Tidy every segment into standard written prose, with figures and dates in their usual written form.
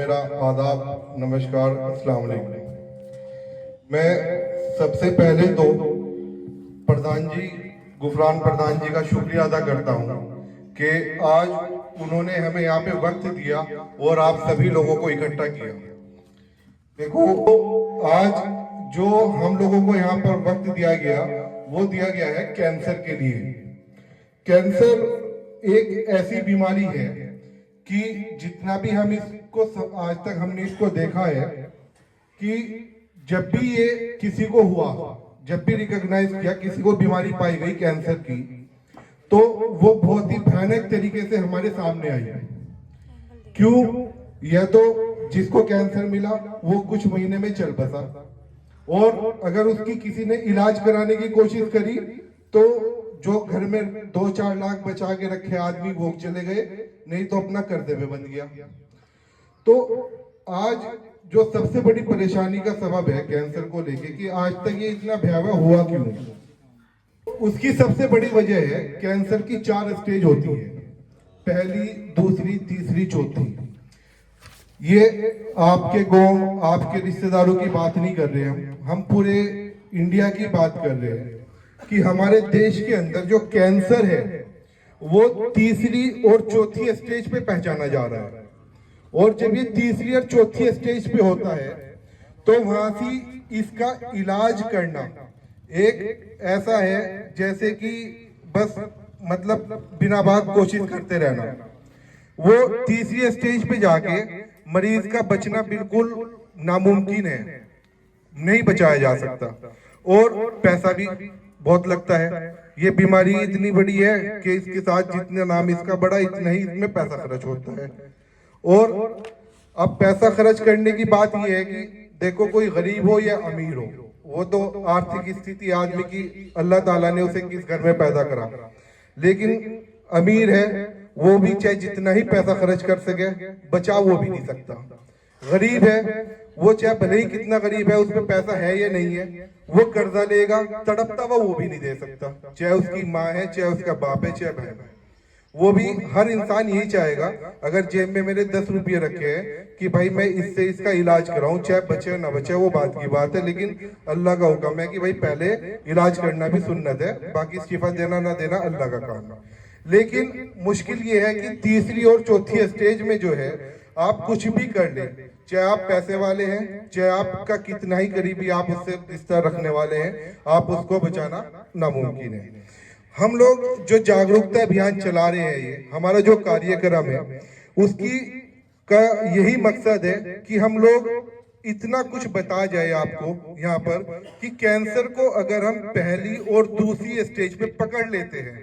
मेरा आदाब, नमस्कार, अस्सलाम वालेकुम। मैं सबसे पहले तो प्रधान जी, गुफरान प्रधान जी का शुक्रिया अदा करता हूँ कि आज उन्होंने हमें यहाँ पे वक्त दिया और आप सभी लोगों को इकट्ठा किया। देखो, आज जो हम लोगों को यहाँ पर वक्त दिया गया वो दिया गया है कैंसर के लिए। कैंसर एक ऐसी बीमारी है कि जितना भी हम इसको आज तक हमने इसको देखा है कि जब भी ये किसी को हुआ, जब भी रिकॉग्नाइज किया, किसी को बीमारी पाई गई कैंसर की, तो वो बहुत ही भयानक तरीके से हमारे सामने आई। क्यों? यह तो जिसको कैंसर मिला वो कुछ महीने में चल बसा, और अगर उसकी किसी ने इलाज कराने की कोशिश करी तो जो घर में 2-4 लाख बचा के रखे आदमी वो चले गए, नहीं तो अपना कर्तव्य बन गया। तो आज जो सबसे बड़ी परेशानी का सबब है कैंसर को लेके कि आज तक ये इतना भयावह हुआ क्यों, उसकी सबसे बड़ी वजह है कैंसर की 4 स्टेज होती है, पहली, दूसरी, तीसरी, चौथी। ये आपके गांव, आपके रिश्तेदारों की बात नहीं कर रहे हम पूरे इंडिया की बात कर रहे हैं कि हमारे देश के अंदर जो कैंसर है वो तीसरी और चौथी स्टेज पे पहचाना जा रहा है। और जब ये तीसरी और चौथी स्टेज पे होता है तो वहां से इसका इलाज करना एक ऐसा है जैसे कि बस मतलब बिना बात कोशिश करते रहना। वो तीसरी स्टेज पे जाके मरीज का बचना बिल्कुल नामुमकिन है, नहीं बचाया जा सकता, और पैसा भी बहुत लगता है। ये बीमारी इतनी बड़ी है कि इसके साथ जितना नाम इसका बड़ा इतना ही इसमें पैसा खर्च होता है। और अब पैसा खर्च करने की बात यह है कि देखो, कोई गरीब हो या अमीर हो, वो तो आर्थिक स्थिति आदमी की अल्लाह ताला ने उसे किस घर में पैदा करा, लेकिन अमीर है वो भी चाहे जितना ही पैसा खर्च कर सके बचा वो भी नहीं सकता। गरीब है वो चाहे भले ही कितना गरीब है, उसमें पैसा है या नहीं है, वो कर्जा लेगा, तड़पता हुआ वो भी नहीं दे सकता, चाहे उसकी माँ है, चाहे उसका बाप है, चाहे बहन है। वो भी, हर इंसान यही चाहेगा अगर जेब में मेरे 10 रुपये रखे हैं कि भाई मैं इससे इसका इलाज कराऊं, चाहे बचे ना बचे वो बात की बात है, लेकिन अल्लाह का हुक्म है कि भाई पहले इलाज करना भी सुन्नत है, बाकी शिफा देना ना देना अल्लाह का काम है। लेकिन मुश्किल ये है कि तीसरी और चौथी स्टेज में जो है आप कुछ भी कर लें, चाहे आप पैसे वाले हैं, चाहे आपका कितना ही करीबी आप उससे रिश्ता रखने वाले हैं, आप उसको बचाना नामुमकिन है। हम लोग जो जागरूकता अभियान चला रहे हैं, ये हमारा जो कार्यक्रम है, उसकी का यही मकसद है कि हम लोग इतना कुछ बता जाए आपको यहाँ पर कि कैंसर को अगर हम पहली और दूसरी स्टेज पे पकड़ लेते हैं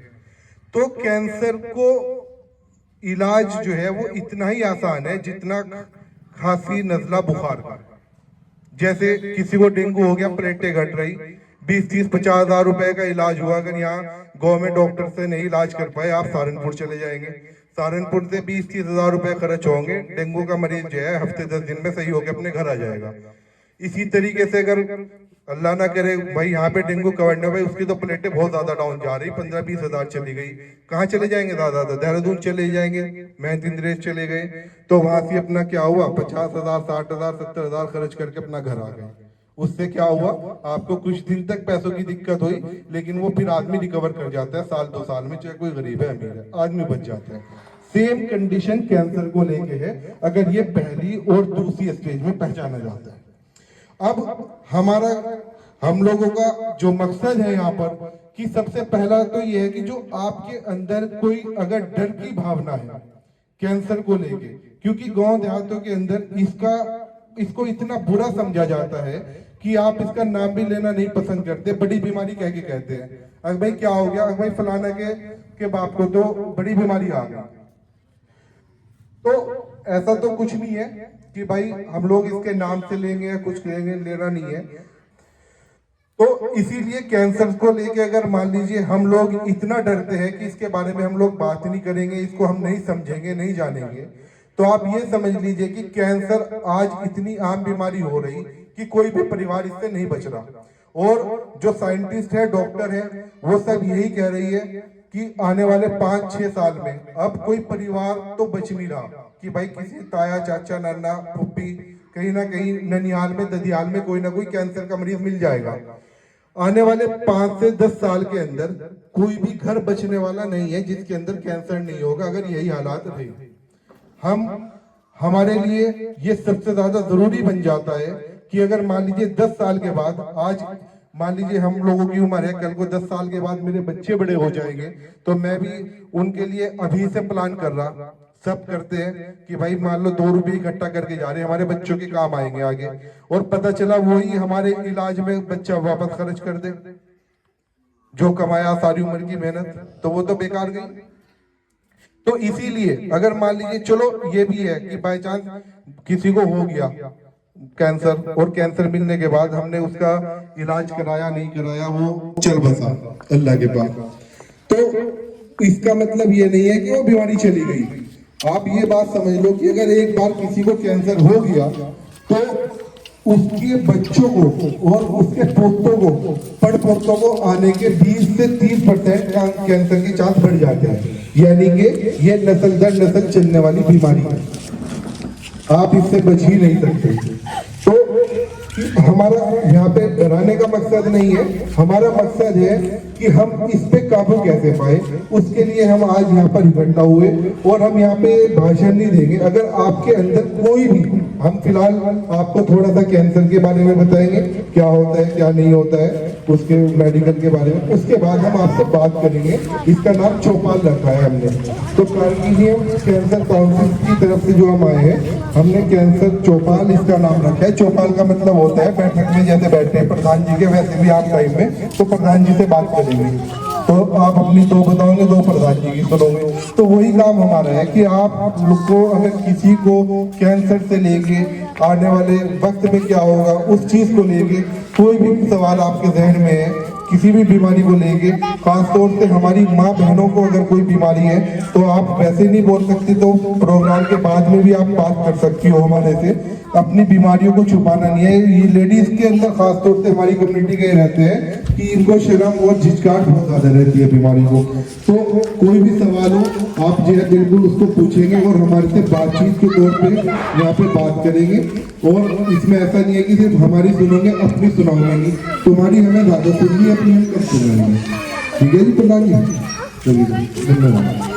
तो कैंसर को इलाज जो है वो इतना ही आसान है जितना खांसी, नजला, बुखार का। जैसे किसी को डेंगू हो गया, प्लेटें घट रही, 20-30-50 हजार रुपए का इलाज हुआ, अगर यहाँ गवर्नमेंट डॉक्टर से नहीं इलाज कर पाए आप सहारनपुर चले जाएंगे, सहारनपुर से 20-30 हजार रुपए खर्च होंगे, डेंगू का मरीज जो है हफ्ते 10 दिन में सही होकर अपने घर आ जाएगा। इसी तरीके से अगर अल्लाह ना करे भाई यहाँ पे डेंगू कवर भाई, उसकी तो प्लेटें बहुत ज्यादा डाउन जा रही, 15-20 हजार चली गई, कहाँ चले जाएंगे ज्यादा? देहरादून चले जाएंगे, मेहंदी नरेश चले गए, तो वहां से अपना क्या हुआ, 50 हजार, 60 हजार, 70 हजार खर्च करके अपना घर आ गए। उससे क्या हुआ, आपको कुछ दिन तक पैसों की दिक्कत हुई, लेकिन वो फिर आदमी रिकवर कर जाता है, साल 2 साल में, चाहे कोई गरीब है अमीर है, आदमी बच जाता है। सेम कंडीशन कैंसर को लेके है अगर ये पहली और दूसरी स्टेज में पहचाना जाता है। अब हम लोगों का जो मकसद है यहाँ पर कि सबसे पहला तो ये है कि जो आपके अंदर कोई अगर डर की भावना है कैंसर को लेके, क्योंकि गांव देहातों के अंदर इसको इतना बुरा समझा जाता है कि आप इसका नाम भी लेना नहीं पसंद करते, बड़ी बीमारी कह के कहते हैं, अगर भाई क्या हो गया, अगर भाई फलाना के बाप को तो बड़ी बीमारी आ गई। तो ऐसा तो कुछ नहीं है कि भाई हम लोग इसके नाम से लेंगे या कुछ लेंगे, लेना नहीं है। तो इसीलिए कैंसर को लेके अगर मान लीजिए हम लोग इतना डरते हैं कि इसके बारे में हम लोग बात नहीं करेंगे, इसको हम नहीं समझेंगे, नहीं जानेंगे, तो आप ये समझ लीजिए कि कैंसर आज इतनी आम बीमारी हो रही कि कोई भी परिवार इससे नहीं बच रहा। और जो साइंटिस्ट है, डॉक्टर है, वो सब यही कह रही है कि आने वाले 5-6 साल में अब कोई परिवार तो बच नहीं रहा कि भाई किसी ताया चाचा नाना फुप्पी कहीं ना कहीं ननिहाल में ददियाल में कोई ना कोई कैंसर का मरीज मिल जाएगा। आने वाले 5 से 10 साल के अंदर कोई भी घर बचने वाला नहीं है जिसके अंदर कैंसर नहीं होगा, अगर यही हालात रहे। हमारे लिए ये सबसे ज्यादा जरूरी बन जाता है कि अगर मान लीजिए 10 साल के बाद, आज मान लीजिए हम लोगों की उम्र है, कल को 10 साल के बाद मेरे बच्चे बड़े हो जाएंगे, तो मैं भी उनके लिए अभी से प्लान कर रहा, सब करते हैं कि भाई मान लो 2 रुपए इकट्ठा करके जा रहे हैं, हमारे बच्चों के काम आएंगे आगे, और पता चला वही हमारे इलाज में बच्चा वापस खर्च कर दे, जो कमाया सारी उम्र की मेहनत तो वो तो बेकार गई। तो इसीलिए अगर मान लीजिए, चलो ये भी है कि बाय चांस किसी को हो गया कैंसर, और कैंसर मिलने के बाद हमने उसका इलाज कराया नहीं कराया, वो चल बसा अल्लाह के पास, तो इसका मतलब ये नहीं है कि वो बीमारी चली गई। आप ये बात समझ लो कि अगर एक बार किसी को कैंसर हो गया तो उसके बच्चों को और उसके पोतों को, पड़ पोतों को आने के 20 से 30% कैंसर के चांस बढ़ जाते हैं। यानी कि ये नस्ल दर नस्ल चलने वाली बीमारी है, आप इससे बच ही नहीं सकते। तो हमारा यहाँ पे डराने का मकसद नहीं है, हमारा मकसद है कि हम इस पे काबू कैसे पाए, उसके लिए हम आज यहाँ पर इकट्ठा हुए और हम यहाँ पे भाषण नहीं देंगे। अगर आपके अंदर कोई भी, हम फिलहाल आपको थोड़ा सा कैंसर के बारे में बताएंगे, क्या होता है क्या नहीं होता है, उसके मेडिकल के बारे में, उसके बाद हम आपसे बात करेंगे। इसका नाम चौपाल रखा है हमने, तो कार्निशियम कैंसर काउंसिल की तरफ से जो हम आए हैं, हमने कैंसर चौपाल इसका नाम रखा है। चौपाल का मतलब होता है बैठक में जैसे बैठे हैं प्रधान जी के, वैसे भी आप टाइम में तो प्रधान जी से बात करेंगे, तो आप अपनी 2 बताओगे, 2 प्रधान जी की सुनोगे। तो वही काम हमारा है कि आप लोग को, अगर किसी को कैंसर से लेके आने वाले वक्त में क्या होगा उस चीज को लेके कोई भी सवाल आपके जहन में है, किसी भी बीमारी को लेके, खासतौर से हमारी माँ बहनों को अगर कोई बीमारी है तो आप वैसे नहीं बोल सकती, तो प्रोग्राम के बाद में भी आप बात कर सकती हो हमारे से। अपनी बीमारियों को छुपाना नहीं है। ये लेडीज के अंदर खासतौर से हमारी कम्युनिटी के रहते हैं कि इनको शर्म और झिझकाहट बहुत ज्यादा रहती है बीमारी को। तो कोई भी सवाल हो आप जो है बिल्कुल उसको पूछेंगे और हमारे से बातचीत के तौर पे यहाँ पे बात करेंगे। और इसमें ऐसा नहीं है कि सिर्फ हमारी सुनेंगे, अपनी सुनाओगे, तुम्हारी हमें ज्यादा सुनिए, अपनी हम कम सुनाएंगे। ठीक है जी प्रधान जी, चलिए धन्यवाद।